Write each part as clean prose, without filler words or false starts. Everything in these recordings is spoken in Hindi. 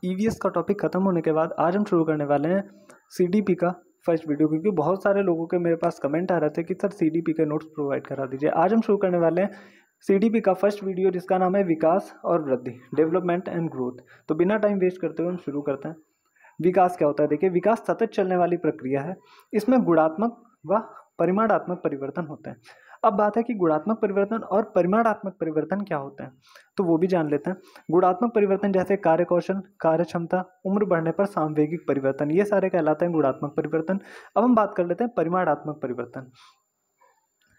ईवीएस का टॉपिक खत्म होने के बाद आज हम शुरू करने वाले हैं सीडीपी का फर्स्ट वीडियो, क्योंकि बहुत सारे लोगों के मेरे पास कमेंट आ रहे थे कि सर सीडीपी के नोट्स प्रोवाइड करा दीजिए। आज हम शुरू करने वाले हैं सीडीपी का फर्स्ट वीडियो, जिसका नाम है विकास और वृद्धि, डेवलपमेंट एंड ग्रोथ। तो बिना टाइम वेस्ट करते हुए हम शुरू करते हैं। विकास क्या होता है? देखिए, विकास सतत चलने वाली प्रक्रिया है। इसमें गुणात्मक व परिमाणात्मक परिवर्तन होते हैं। अब बात है कि गुणात्मक परिवर्तन और परिमाणात्मक परिवर्तन क्या होते हैं, तो वो भी जान लेते हैं। गुणात्मक परिवर्तन जैसे कार्य कौशल, कार्य क्षमता, उम्र बढ़ने पर सांवेगिक परिवर्तन, ये सारे कहलाते हैं गुणात्मक परिवर्तन। अब हम बात कर लेते हैं परिमाणात्मक परिवर्तन।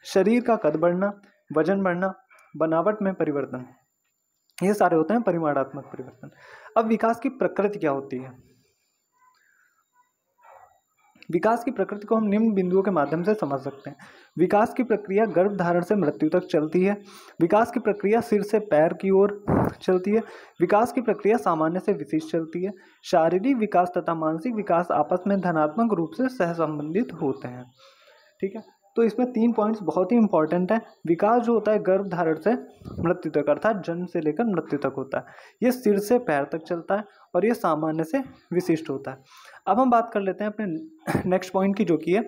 शरीर का कद बढ़ना, वजन बढ़ना, बनावट में परिवर्तन, ये सारे होते हैं परिमाणात्मक परिवर्तन। अब विकास की प्रकृति क्या होती है? विकास की प्रकृति को हम निम्न बिंदुओं के माध्यम से समझ सकते हैं। विकास की प्रक्रिया गर्भ धारण से मृत्यु तक चलती है। विकास की प्रक्रिया सिर से पैर की ओर चलती है। विकास की प्रक्रिया सामान्य से विशिष्ट चलती है। शारीरिक विकास तथा मानसिक विकास आपस में धनात्मक रूप से सहसंबंधित होते हैं। ठीक है, तो इसमें 3 पॉइंट्स बहुत ही इंपॉर्टेंट है। विकास जो होता है गर्भ धारण से मृत्यु तक, अर्थात जन्म से लेकर मृत्यु तक होता है। ये सिर से पैर तक चलता है और ये सामान्य से विशिष्ट होता है। अब हम बात कर लेते हैं अपने नेक्स्ट पॉइंट की, जो कि है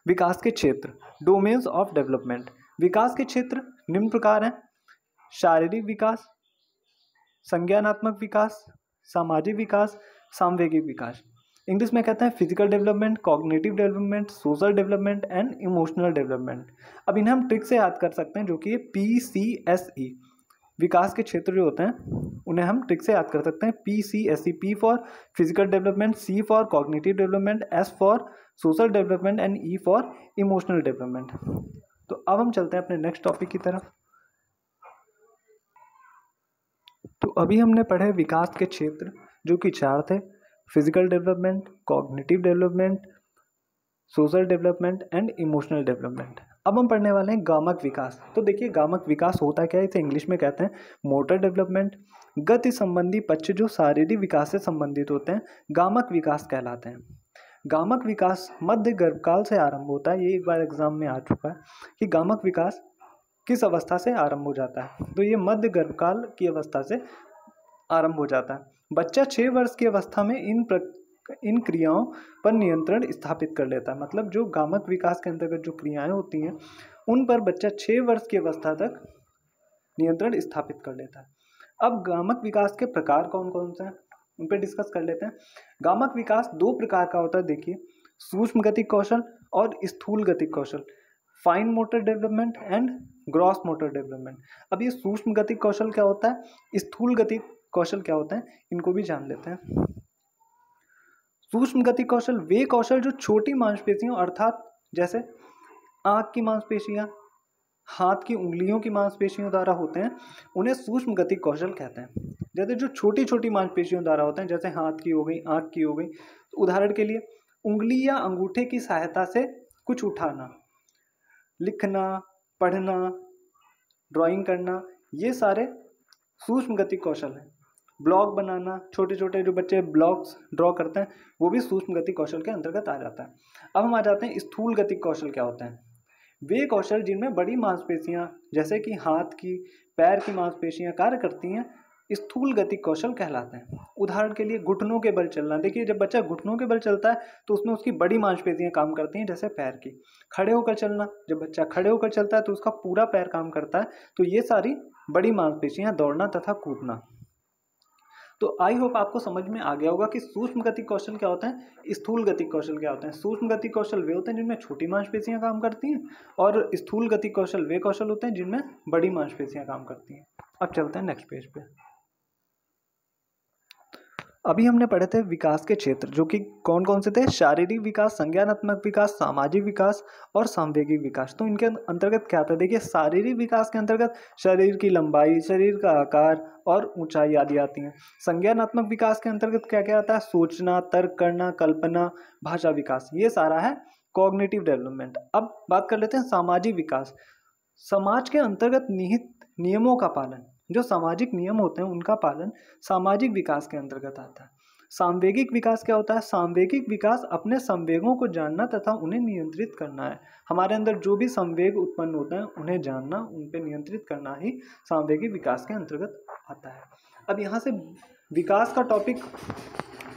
विकास के क्षेत्र, डोमेन्स ऑफ डेवलपमेंट। विकास के क्षेत्र निम्न प्रकार हैं: शारीरिक विकास, संज्ञानात्मक विकास, सामाजिक विकास, सांवेगिक विकास। इंग्लिश में कहते हैं physical development, cognitive development, social development and emotional development. अब इन्हें हम ट्रिक से याद कर सकते हैं, जो कि ये PCSE विकास के क्षेत्र जो होते हैं उन्हें हम ट्रिक से याद कर सकते हैं। PCSE, P for physical development, C for cognitive development, S for social development and E for emotional development. तो अब हम चलते हैं अपने नेक्स्ट टॉपिक की तरफ। तो अभी हमने पढ़े विकास के क्षेत्र, जो कि 4 थे: physical development, cognitive development, social development and emotional development. अब हम पढ़ने वाले हैं गामक विकास। तो देखिए, गामक विकास होता क्या है, इसे इंग्लिश में कहते हैं मोटर डेवलपमेंट। गति संबंधी पक्ष जो शारीरिक विकास से संबंधित होते हैं, गामक विकास कहलाते हैं। गामक विकास मध्य गर्भकाल से आरंभ होता है। ये एक बार एग्जाम में आ चुका है कि गामक विकास किस अवस्था से आरंभ हो जाता है, तो ये मध्य गर्भकाल की अवस्था से आरंभ हो जाता है। बच्चा 6 वर्ष की अवस्था में इन क्रियाओं पर नियंत्रण स्थापित कर लेता है। मतलब जो गामक विकास के अंतर्गत जो क्रियाएं होती हैं, उन पर बच्चा 6 वर्ष की अवस्था तक नियंत्रण स्थापित कर लेता है। अब गामक विकास के प्रकार कौन कौन से हैं, उन पर डिस्कस कर लेते हैं। गामक विकास 2 प्रकार का होता है। देखिए, सूक्ष्म गतिक कौशल और स्थूल गतिक कौशल, fine motor development and gross motor development. अब ये सूक्ष्म गतिक कौशल क्या होता है, स्थूल गतिक कौशल क्या होता है, इनको भी जान लेते हैं। सूक्ष्म गतिक कौशल वे कौशल जो छोटी मांसपेशियों, अर्थात जैसे आंख की मांसपेशियां, हाथ की उंगलियों की मांसपेशियों द्वारा होते हैं, उन्हें सूक्ष्म गतिक कौशल कहते हैं। जैसे जो छोटी छोटी मांसपेशियों द्वारा होते हैं, जैसे हाथ की हो गई, आंख की हो गई। तो उदाहरण के लिए उंगली या अंगूठे की सहायता से कुछ उठाना, लिखना, पढ़ना, ड्राइंग करना, ये सारे सूक्ष्म गतिक कौशल हैं। ब्लॉक बनाना, छोटे छोटे जो बच्चे ब्लॉक्स ड्रॉ करते हैं, वो भी सूक्ष्म गतिक कौशल के अंतर्गत आ जाता है। अब हम आ जाते हैं स्थूल गतिक कौशल क्या होते हैं। वे कौशल जिनमें बड़ी मांसपेशियां, जैसे कि हाथ की, पैर की मांसपेशियां कार्य करती हैं, स्थूल गतिक कौशल कहलाते हैं। उदाहरण के लिए घुटनों के बल चलना। देखिए, जब बच्चा घुटनों के बल चलता है तो उसमें उसकी बड़ी मांसपेशियां काम करती हैं, जैसे पैर की। खड़े होकर चलना, जब बच्चा खड़े होकर चलता है तो उसका पूरा पैर काम करता है। तो ये सारी बड़ी मांसपेशियां, दौड़ना तथा कूदना। तो आई होप आपको समझ में आ गया होगा कि सूक्ष्म गतिक कौशल क्या होता है, स्थूल गतिक कौशल क्या होते हैं। सूक्ष्म गतिक कौशल वे होते हैं जिनमें छोटी मांसपेशियां काम करती हैं, और स्थूल गतिक कौशल वे कौशल होते हैं जिनमें बड़ी मांसपेशियां काम करती हैं। अब चलते हैं नेक्स्ट पेज पे। अभी हमने पढ़े थे विकास के क्षेत्र, जो कि कौन कौन से थे: शारीरिक विकास, संज्ञानात्मक विकास, सामाजिक विकास और सांवेगिक विकास। तो इनके अंतर्गत क्या आता है? देखिए, शारीरिक विकास के अंतर्गत शरीर की लंबाई, शरीर का आकार और ऊंचाई आदि आती हैं। संज्ञानात्मक विकास के अंतर्गत क्या क्या आता है? सोचना, तर्क करना, कल्पना, भाषा विकास, ये सारा है कॉग्निटिव डेवलपमेंट। अब बात कर लेते हैं सामाजिक विकास। समाज के अंतर्गत निहित नियमों का पालन, जो सामाजिक नियम होते हैं उनका पालन सामाजिक विकास के अंतर्गत आता है। सांवेगिक विकास क्या होता है? सांवेगिक विकास अपने संवेगों को जानना तथा उन्हें नियंत्रित करना है। हमारे अंदर जो भी संवेग उत्पन्न होते हैं उन्हें जानना, उन पर नियंत्रित करना ही सांवेगिक विकास के अंतर्गत आता है। अब यहाँ से विकास का टॉपिक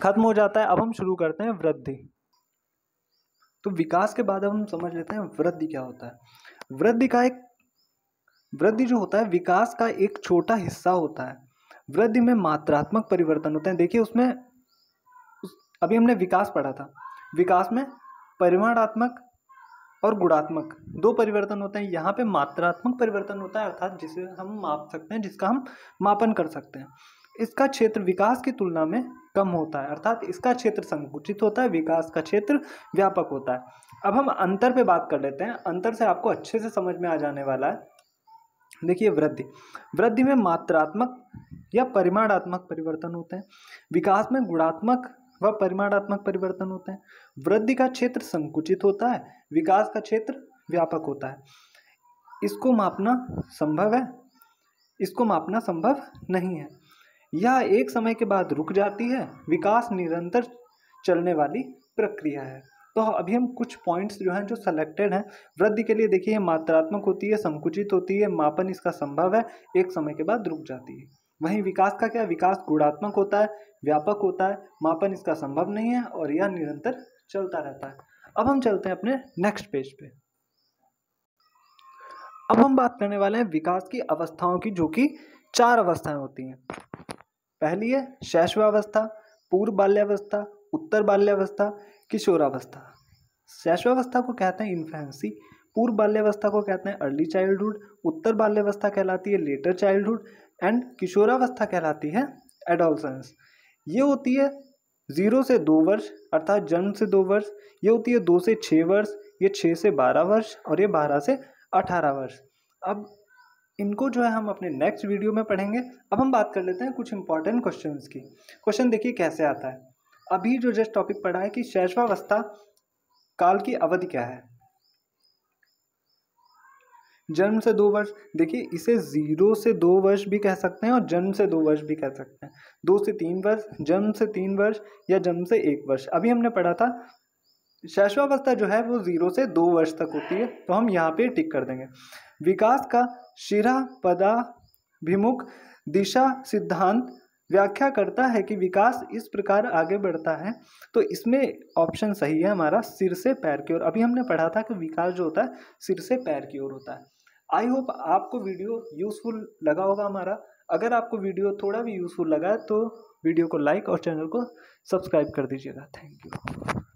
खत्म हो जाता है। अब हम शुरू करते हैं वृद्धि। तो विकास के बाद अब हम समझ लेते हैं वृद्धि क्या होता है। वृद्धि जो होता है विकास का एक छोटा हिस्सा होता है। वृद्धि में मात्रात्मक परिवर्तन होते हैं। देखिए उसमें अभी हमने विकास पढ़ा था, विकास में परिमाणात्मक और गुणात्मक दो परिवर्तन होते हैं। यहाँ पे मात्रात्मक परिवर्तन होता है, अर्थात जिसे हम माप सकते हैं, जिसका हम मापन कर सकते हैं। इसका क्षेत्र विकास की तुलना में कम होता है, अर्थात इसका क्षेत्र संकुचित होता है, विकास का क्षेत्र व्यापक होता है। अब हम अंतर पे बात कर लेते हैं। अंतर से आपको अच्छे से समझ में आ जाने वाला है। देखिए वृद्धि में मात्रात्मक या परिमाणात्मक परिवर्तन होते हैं, विकास में गुणात्मक व परिमाणात्मक परिवर्तन होते हैं। वृद्धि का क्षेत्र संकुचित होता है, विकास का क्षेत्र व्यापक होता है। इसको मापना संभव नहीं है। यह एक समय के बाद रुक जाती है। विकास निरंतर चलने वाली प्रक्रिया है। तो अभी हम कुछ पॉइंट्स जो हैं जो सेलेक्टेड हैं वृद्धि के लिए, देखिए मात्रात्मक होती है, संकुचित होती है, मापन इसका संभव है, एक समय के बाद रुक जाती है। वहीं विकास का क्या, विकास गुणात्मक होता है, व्यापक होता है, मापन इसका संभव नहीं है और यह निरंतर चलता रहता है। अब हम चलते हैं अपने नेक्स्ट पेज पे। अब हम बात करने वाले हैं विकास की अवस्थाओं की, जो कि 4 अवस्थाएं होती हैं। पहली है शैशवावस्था, पूर्व बाल्यावस्था, उत्तर बाल्यावस्था, किशोरावस्था। शैशवावस्था को कहते हैं इन्फेंसी, पूर्व बाल्यावस्था को कहते हैं अर्ली चाइल्डहुड, उत्तर बाल्यावस्था कहलाती है लेटर चाइल्डहुड एंड किशोरावस्था कहलाती है एडोलसेंस। ये होती है 0 से 2 वर्ष, अर्थात जन्म से 2 वर्ष। ये होती है 2 से 6 वर्ष, ये 6 से 12 वर्ष और ये 12 से 18 वर्ष। अब इनको जो है हम अपने नेक्स्ट वीडियो में पढ़ेंगे। अब हम बात कर लेते हैं कुछ इंपॉर्टेंट क्वेश्चंस की। क्वेश्चन देखिए कैसे आता है। अभी जो जस्ट टॉपिक पढ़ा है कि शैशवावस्था काल की अवधि क्या है। जन्म से 2 वर्ष, देखिए इसे 0 से 2 वर्ष भी कह सकते हैं और जन्म से 2 वर्ष भी कह सकते हैं। 2 से 3 वर्ष, जन्म से 3 वर्ष या जन्म से 1 वर्ष। अभी हमने पढ़ा था शैशवावस्था जो है वो 0 से 2 वर्ष तक होती है, तो हम यहाँ पे टिक कर देंगे। विकास का शिरा पदाभिमुख दिशा सिद्धांत व्याख्या करता है कि विकास इस प्रकार आगे बढ़ता है। तो इसमें ऑप्शन सही है हमारा, सिर से पैर की ओर। अभी हमने पढ़ा था कि विकास जो होता है सिर से पैर की ओर होता है। आई होप आपको वीडियो यूजफुल लगा होगा हमारा। अगर आपको वीडियो थोड़ा भी यूजफुल लगा है तो वीडियो को लाइक और चैनल को सब्सक्राइब कर दीजिएगा। Thank you.